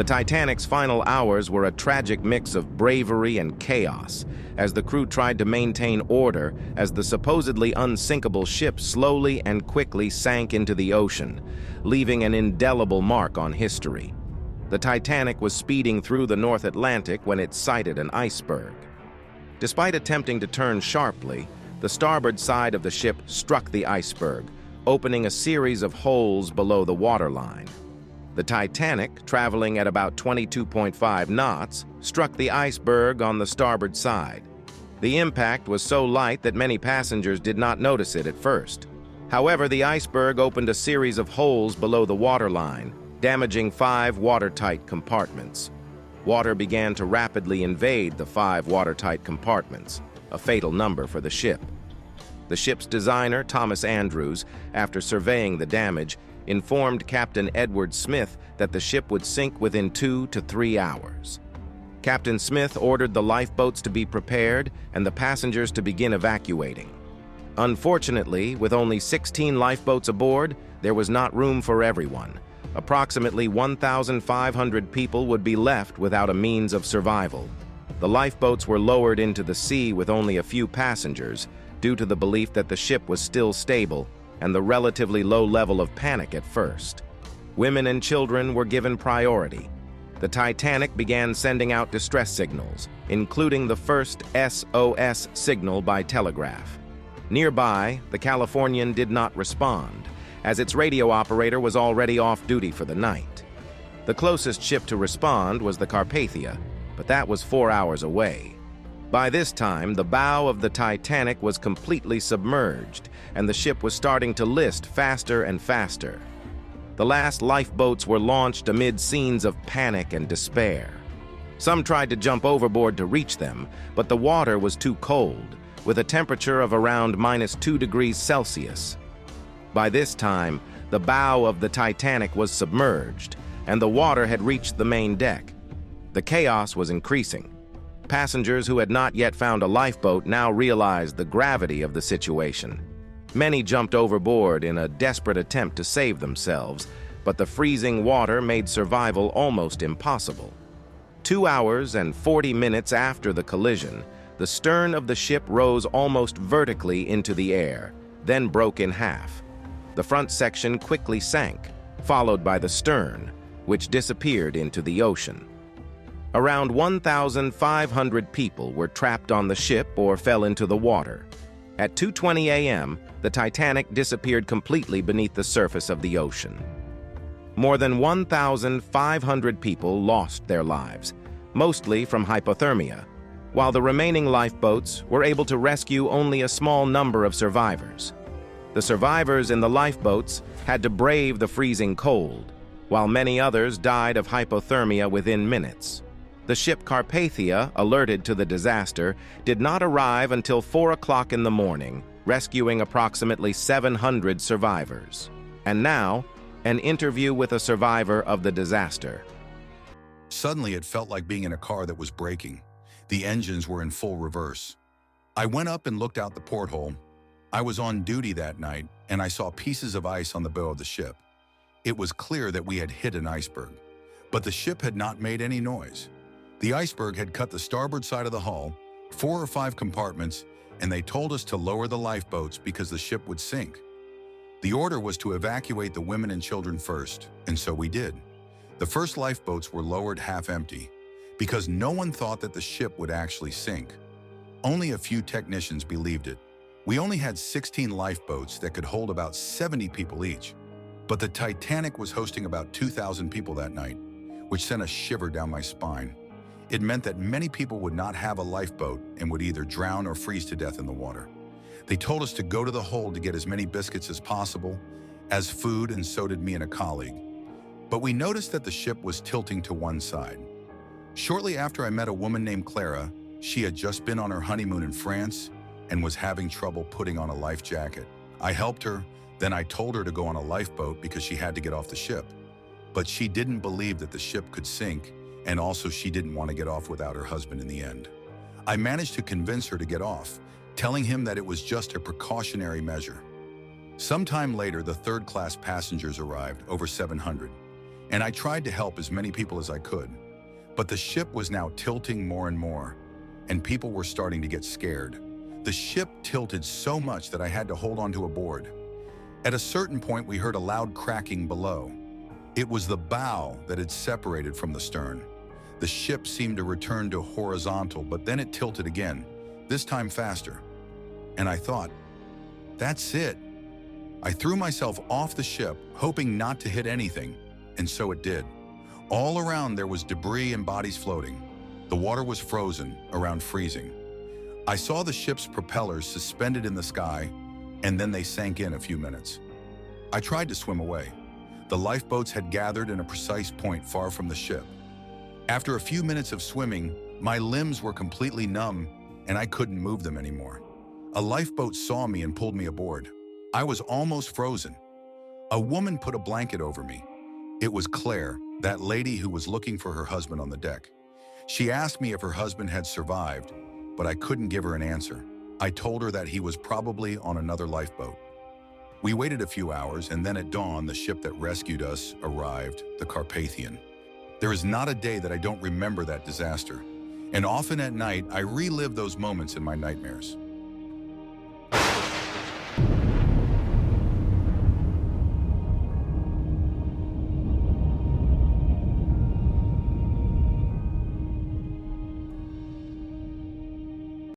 The Titanic's final hours were a tragic mix of bravery and chaos, as the crew tried to maintain order as the supposedly unsinkable ship slowly and quickly sank into the ocean, leaving an indelible mark on history. The Titanic was speeding through the North Atlantic when it sighted an iceberg. Despite attempting to turn sharply, the starboard side of the ship struck the iceberg, opening a series of holes below the waterline. The Titanic, traveling at about 22.5 knots, struck the iceberg on the starboard side. The impact was so light that many passengers did not notice it at first. However, the iceberg opened a series of holes below the waterline, damaging 5 watertight compartments. Water began to rapidly invade the 5 watertight compartments, a fatal number for the ship. The ship's designer, Thomas Andrews, after surveying the damage, informed Captain Edward Smith that the ship would sink within 2 to 3 hours. Captain Smith ordered the lifeboats to be prepared and the passengers to begin evacuating. Unfortunately, with only 16 lifeboats aboard, there was not room for everyone. Approximately 1,500 people would be left without a means of survival. The lifeboats were lowered into the sea with only a few passengers, due to the belief that the ship was still stable and the relatively low level of panic at first. Women and children were given priority. The Titanic began sending out distress signals, including the first SOS signal by telegraph. Nearby, the Californian did not respond, as its radio operator was already off duty for the night. The closest ship to respond was the Carpathia, but that was 4 hours away. By this time, the bow of the Titanic was completely submerged, and the ship was starting to list faster and faster. The last lifeboats were launched amid scenes of panic and despair. Some tried to jump overboard to reach them, but the water was too cold, with a temperature of around -2 degrees Celsius. By this time, the bow of the Titanic was submerged, and the water had reached the main deck. The chaos was increasing. Passengers who had not yet found a lifeboat now realized the gravity of the situation. Many jumped overboard in a desperate attempt to save themselves, but the freezing water made survival almost impossible. 2 hours and 40 minutes after the collision, the stern of the ship rose almost vertically into the air, then broke in half. The front section quickly sank, followed by the stern, which disappeared into the ocean. Around 1,500 people were trapped on the ship or fell into the water. At 2:20 a.m., the Titanic disappeared completely beneath the surface of the ocean. More than 1,500 people lost their lives, mostly from hypothermia, while the remaining lifeboats were able to rescue only a small number of survivors. The survivors in the lifeboats had to brave the freezing cold, while many others died of hypothermia within minutes. The ship Carpathia, alerted to the disaster, did not arrive until 4 o'clock in the morning, rescuing approximately 700 survivors. And now, an interview with a survivor of the disaster. Suddenly, it felt like being in a car that was braking. The engines were in full reverse. I went up and looked out the porthole. I was on duty that night, and I saw pieces of ice on the bow of the ship. It was clear that we had hit an iceberg, but the ship had not made any noise. The iceberg had cut the starboard side of the hull, 4 or 5 compartments, and they told us to lower the lifeboats because the ship would sink. The order was to evacuate the women and children first, and so we did. The first lifeboats were lowered half empty, because no one thought that the ship would actually sink. Only a few technicians believed it. We only had 16 lifeboats that could hold about 70 people each, but the Titanic was hosting about 2,000 people that night, which sent a shiver down my spine. It meant that many people would not have a lifeboat and would either drown or freeze to death in the water. They told us to go to the hold to get as many biscuits as possible, as food, and so did me and a colleague. But we noticed that the ship was tilting to one side. Shortly after, I met a woman named Clara. She had just been on her honeymoon in France and was having trouble putting on a life jacket. I helped her, then I told her to go on a lifeboat because she had to get off the ship. But she didn't believe that the ship could sink, and also she didn't want to get off without her husband in the end. I managed to convince her to get off, telling him that it was just a precautionary measure. Sometime later, the third-class passengers arrived, over 700. and I tried to help as many people as I could. But the ship was now tilting more and more, and people were starting to get scared. The ship tilted so much that I had to hold onto a board. At a certain point, we heard a loud cracking below. It was the bow that had separated from the stern. The ship seemed to return to horizontal, but then it tilted again, this time faster. And I thought, that's it. I threw myself off the ship, hoping not to hit anything, and so it did. All around there was debris and bodies floating. The water was frozen, around freezing. I saw the ship's propellers suspended in the sky, and then they sank in a few minutes. I tried to swim away. The lifeboats had gathered in a precise point far from the ship. After a few minutes of swimming, my limbs were completely numb, and I couldn't move them anymore. A lifeboat saw me and pulled me aboard. I was almost frozen. A woman put a blanket over me. It was Claire, that lady who was looking for her husband on the deck. She asked me if her husband had survived, but I couldn't give her an answer. I told her that he was probably on another lifeboat. We waited a few hours, and then at dawn, the ship that rescued us arrived, the Carpathian. There is not a day that I don't remember that disaster, and often at night, I relive those moments in my nightmares.